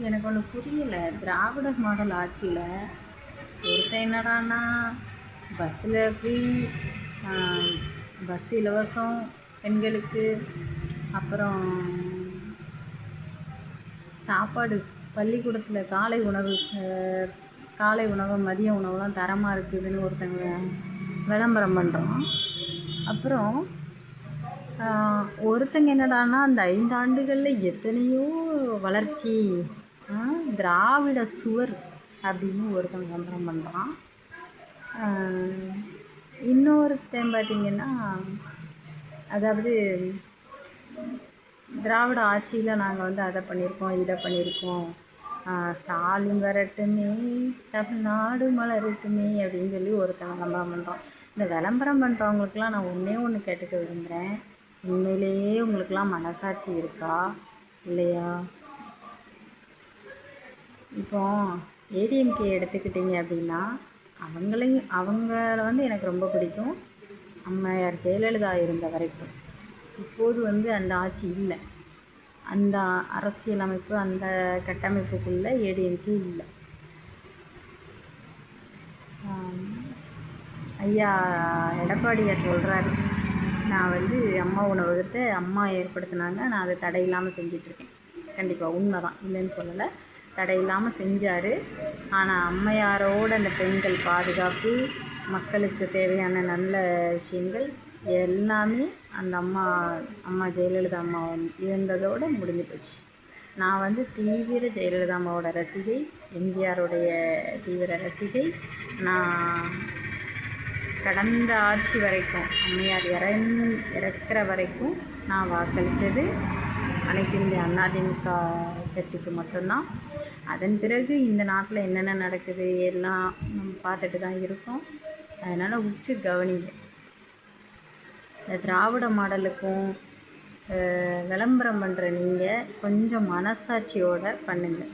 எனக்கு ஒன்று புரியலை. திராவிட மாடல் ஆட்சியில் ஒருத்தன் என்னடான்னா பஸ்ஸில் ஃப்ரீ, பஸ் இலவசம் பெண்களுக்கு, அப்புறம் சாப்பாடு பள்ளிக்கூடத்தில் காலை உணவு மதிய உணவுலாம் தரமாக இருக்குதுன்னு ஒருத்தங்க விளம்பரம் பண்ணுறோம். அப்புறம் ஒருத்தங்க என்னடான்னா அந்த 5 ஆண்டுகளில் எத்தனையோ வளர்ச்சி, திராவிட சுவர் அப்படின்னு ஒருத்தன் விளம்பரம் பண்ணுறான். இன்னொருத்தன் பார்த்திங்கன்னா, அதாவது திராவிட ஆட்சியில் நாங்கள் வந்து அதை பண்ணியிருக்கோம் இதை பண்ணியிருக்கோம், ஸ்டாலின் வரட்டுமே தமிழ்நாடு மலரட்டுமே அப்படின்னு சொல்லி ஒருத்தன் விளம்பரம் பண்ணுறோம். இந்த விளம்பரம் பண்ணுறவங்களுக்கெல்லாம் நான் ஒன்று கேட்டுக்க விரும்புகிறேன். உண்மையிலேயே உங்களுக்கெல்லாம் மனசாட்சி இருக்கா இல்லையா? இப்போ ஏடிஎம்கே எடுத்துக்கிட்டிங்க அப்படின்னா அவங்கள வந்து எனக்கு ரொம்ப பிடிக்கும். அம்மையார் ஜெயலலிதா இருந்த வரைக்கும். இப்போது வந்து அந்த ஆட்சி இல்லை, அந்த அரசியலமைப்பு அந்த கட்டமைப்புக்குள்ளே ஏடிஎம்கே இல்லை. ஐயா எடப்பாடியார் சொல்கிறாரு, நான் வந்து அம்மா உணவகத்தை அம்மா ஏற்படுத்தினாங்க, நான் அதை தடையில்லாமல் செஞ்சிட்ருக்கேன். கண்டிப்பாக உண்மை தான், இல்லைன்னு சொல்லலை, தடையில்லாமல் செஞ்சார். ஆனால் அம்மையாரோட அந்த பெண்கள் பாதுகாப்பு, மக்களுக்கு தேவையான நல்ல விஷயங்கள் எல்லாமே அந்த அம்மா ஜெயலலிதா அம்மா இருந்ததோடு முடிஞ்சு போச்சு. நான் வந்து தீவிர ஜெயலலிதா அம்மாவோட ரசிகை, எம்ஜிஆருடைய தீவிர ரசிகை. நான் கடந்த ஆட்சி வரைக்கும் அம்மையார் இறக்குற வரைக்கும் நான் வாக்களித்தது அனைத்து இந்திய அதிமுக கட்சிக்கு மட்டும்தான். அதன் பிறகு இந்த நாட்டில் என்னென்ன நடக்குது எல்லாம் நம்ம பார்த்துட்டு தான் இருக்கோம். அதனால் உற்று கவனிங்க. இந்த திராவிட மாடலுக்கும் விளம்பரம் பண்ணுற நீங்கள் கொஞ்சம் மனசாட்சியோடு பண்ணுங்கள்.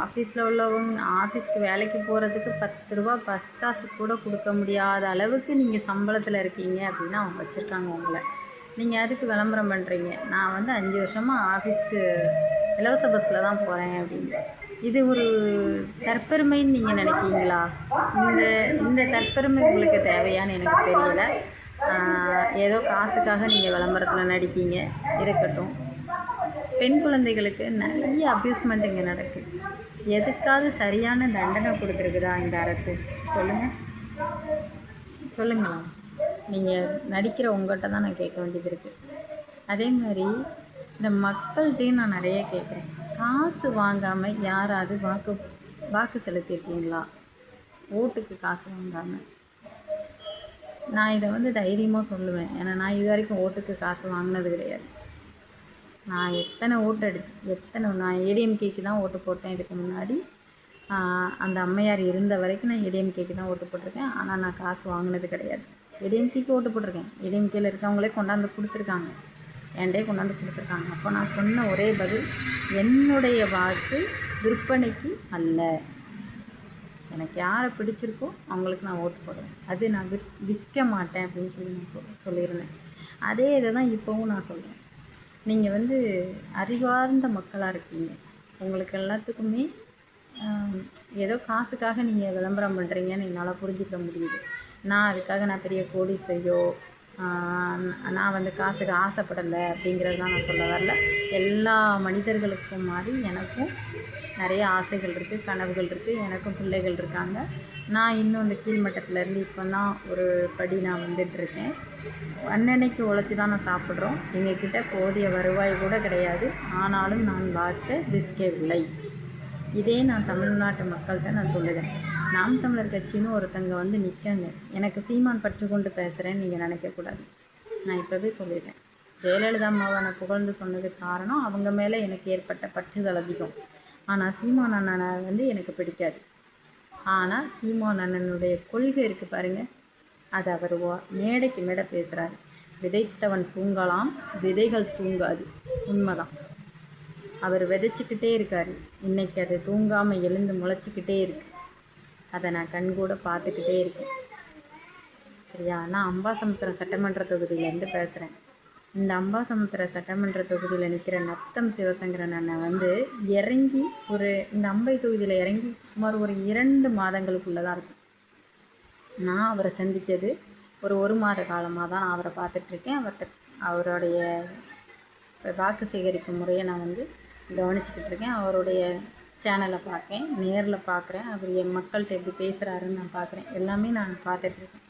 ஆஃபீஸில் உள்ளவங்க ஆஃபீஸ்க்கு வேலைக்கு போகிறதுக்கு 10 ரூபா பஸ் காசு கூட கொடுக்க முடியாத அளவுக்கு நீங்கள் சம்பளத்தில் இருக்கீங்க அப்படின்னா அவங்க வச்சுருக்காங்க உங்களை. நீங்கள் அதுக்கு விளம்பரம் பண்ணுறீங்க, நான் வந்து 5 வருஷமாக ஆஃபீஸ்க்கு இலவச பஸ்ஸில் தான் போகிறேன் அப்படின்னு. இது ஒரு தற்பெருமைன்னு நீங்கள் நினைக்கிங்களா? இந்த தற்பெருமை உங்களுக்கு தேவையான்னு எனக்கு தெரியலை. ஏதோ காசுக்காக நீங்கள் விளம்பரத்தில் நடிக்கீங்க, இருக்கட்டும். பெண் குழந்தைகளுக்கு நிறைய அப்யூஸ்மெண்ட் இங்கே நடக்குது. எதுக்காவது சரியான தண்டனை கொடுத்துருக்குதா இந்த அரசு? சொல்லுங்களா? நீங்கள் நடிக்கிற உங்கள்கிட்ட தான் நான் கேட்க வேண்டியது இருக்குது. அதே மாதிரி இந்த மக்கள்கிட்டையும் நான் நிறைய கேட்குறேன். காசு வாங்காமல் யாராவது வாக்கு செலுத்தியிருக்கீங்களா? ஓட்டுக்கு காசு வாங்காமல். நான் இதை வந்து தைரியமாக சொல்லுவேன், ஏன்னா நான் இது வரைக்கும் ஓட்டுக்கு காசு வாங்கினது கிடையாது. நான் நான் ஏடிஎம்கேக்கு தான் ஓட்டு போட்டேன் இதுக்கு முன்னாடி. அந்த அம்மையார் இருந்த வரைக்கும் நான் ஏடிஎம்கேக்கு தான் ஓட்டு போட்டிருக்கேன். ஆனால் நான் காசு வாங்கினது கிடையாது. ஏடிஎம்கேக்கு ஓட்டு போட்டிருக்கேன், ஏடிஎம்கேயில் இருக்கவங்களே கொண்டாந்து கொடுத்துருக்காங்க, என்கிட்டே கொண்டாந்து கொடுத்துருக்காங்க. அப்போ நான் சொன்ன ஒரே பதில், என்னுடைய வாக்கு விற்பனைக்கு அல்ல. எனக்கு யாரை பிடிச்சிருக்கோ அவங்களுக்கு நான் ஓட்டு போடுவேன். அது நான் விற்க மாட்டேன் அப்படின்னு சொல்லி நான் சொல்லியிருந்தேன். அதே இதை தான் இப்போவும் நான் சொல்கிறேன். நீங்கள் வந்து அறிவார்ந்த மக்களாக இருக்கீங்க. உங்களுக்கு எல்லாத்துக்குமே ஏதோ காசுக்காக நீங்கள் விளம்பரம் பண்ணுறீங்கன்னு என்னால் புரிஞ்சுக்க முடியுது. நான் அதுக்காக நான் பெரிய கோடீஸ்வரியோ நான் வந்து காசுக்கு ஆசைப்படலை அப்படிங்கிறது தான் நான் சொல்ல வரல. எல்லா மனிதர்களுக்கும் மாதிரி எனக்கும் நிறைய ஆசைகள் இருக்குது, கனவுகள் இருக்குது. எனக்கும் பிள்ளைகள் இருக்காங்க. நான் இன்னும் இந்த கீழ்மட்டத்திலேருந்து இப்போ தான் ஒரு படி நான் வந்துட்டுருக்கேன். அன்னன்னைக்கு உழைச்சி தான் நான் சாப்பிட்றோம். எங்ககிட்ட போதிய வருவாய் கூட கிடையாது. ஆனாலும் நான் வாக்கை விற்கவில்லை. இதே நான் தமிழ்நாட்டு மக்கள்கிட்ட நான் சொல்லுவேன். நாம் தமிழர் கட்சின்னு ஒருத்தங்க வந்து நிற்காங்க. எனக்கு சீமான் பற்று கொண்டு பேசுகிறேன்னு நீங்கள் நினைக்கக்கூடாது. நான் இப்போவே சொல்லிட்டேன். ஜெயலலிதா அம்மாவை நான் புகழ்ந்து சொன்னதுக்கு காரணம் அவங்க மேலே எனக்கு ஏற்பட்ட பற்றுதல் அதிகம். ஆனால் சீமான் அண்ணனை வந்து எனக்கு பிடிக்காது. ஆனால் சீமான் அண்ணனுடைய கொள்கை இருக்குது பாருங்கள், அது அவர் மேடைக்கு மேடை பேசுகிறாரு. விதைத்தவன் தூங்கலாம், விதைகள் தூங்காது. உண்மைதான். அவர் விதைச்சிக்கிட்டே இருக்கார். இன்றைக்கி அது தூங்காமல் எழுந்து முளைச்சிக்கிட்டே இருக்குது. அதை நான் கண்கூட பார்த்துக்கிட்டே இருக்கேன். சரியா? நான் அம்பாசமுத்திரம் சட்டமன்ற தொகுதியிலேருந்து பேசுகிறேன். இந்த அம்பாசமுத்திர சட்டமன்ற தொகுதியில் நிற்கிற நத்தம் சிவசங்கரன் அண்ணன் வந்து இறங்கி இந்த அம்பை தொகுதியில் இறங்கி சுமார் ஒரு 2 மாதங்களுக்குள்ளே தான் இருக்கும். நான் அவரை சந்தித்தது ஒரு மாத காலமாக தான் நான் அவரை பார்த்துட்ருக்கேன். அவருடைய வாக்கு சேகரிக்கும் முறையை நான் வந்து கவனிச்சுக்கிட்டு இருக்கேன். அவருடைய சேனலை பார்க்கேன், நேரில் பார்க்குறேன். அவர் என் மக்கள்கிட்ட எப்படி பேசுகிறாருன்னு நான் பார்க்குறேன். எல்லாமே நான் பார்த்துட்ருக்கேன்.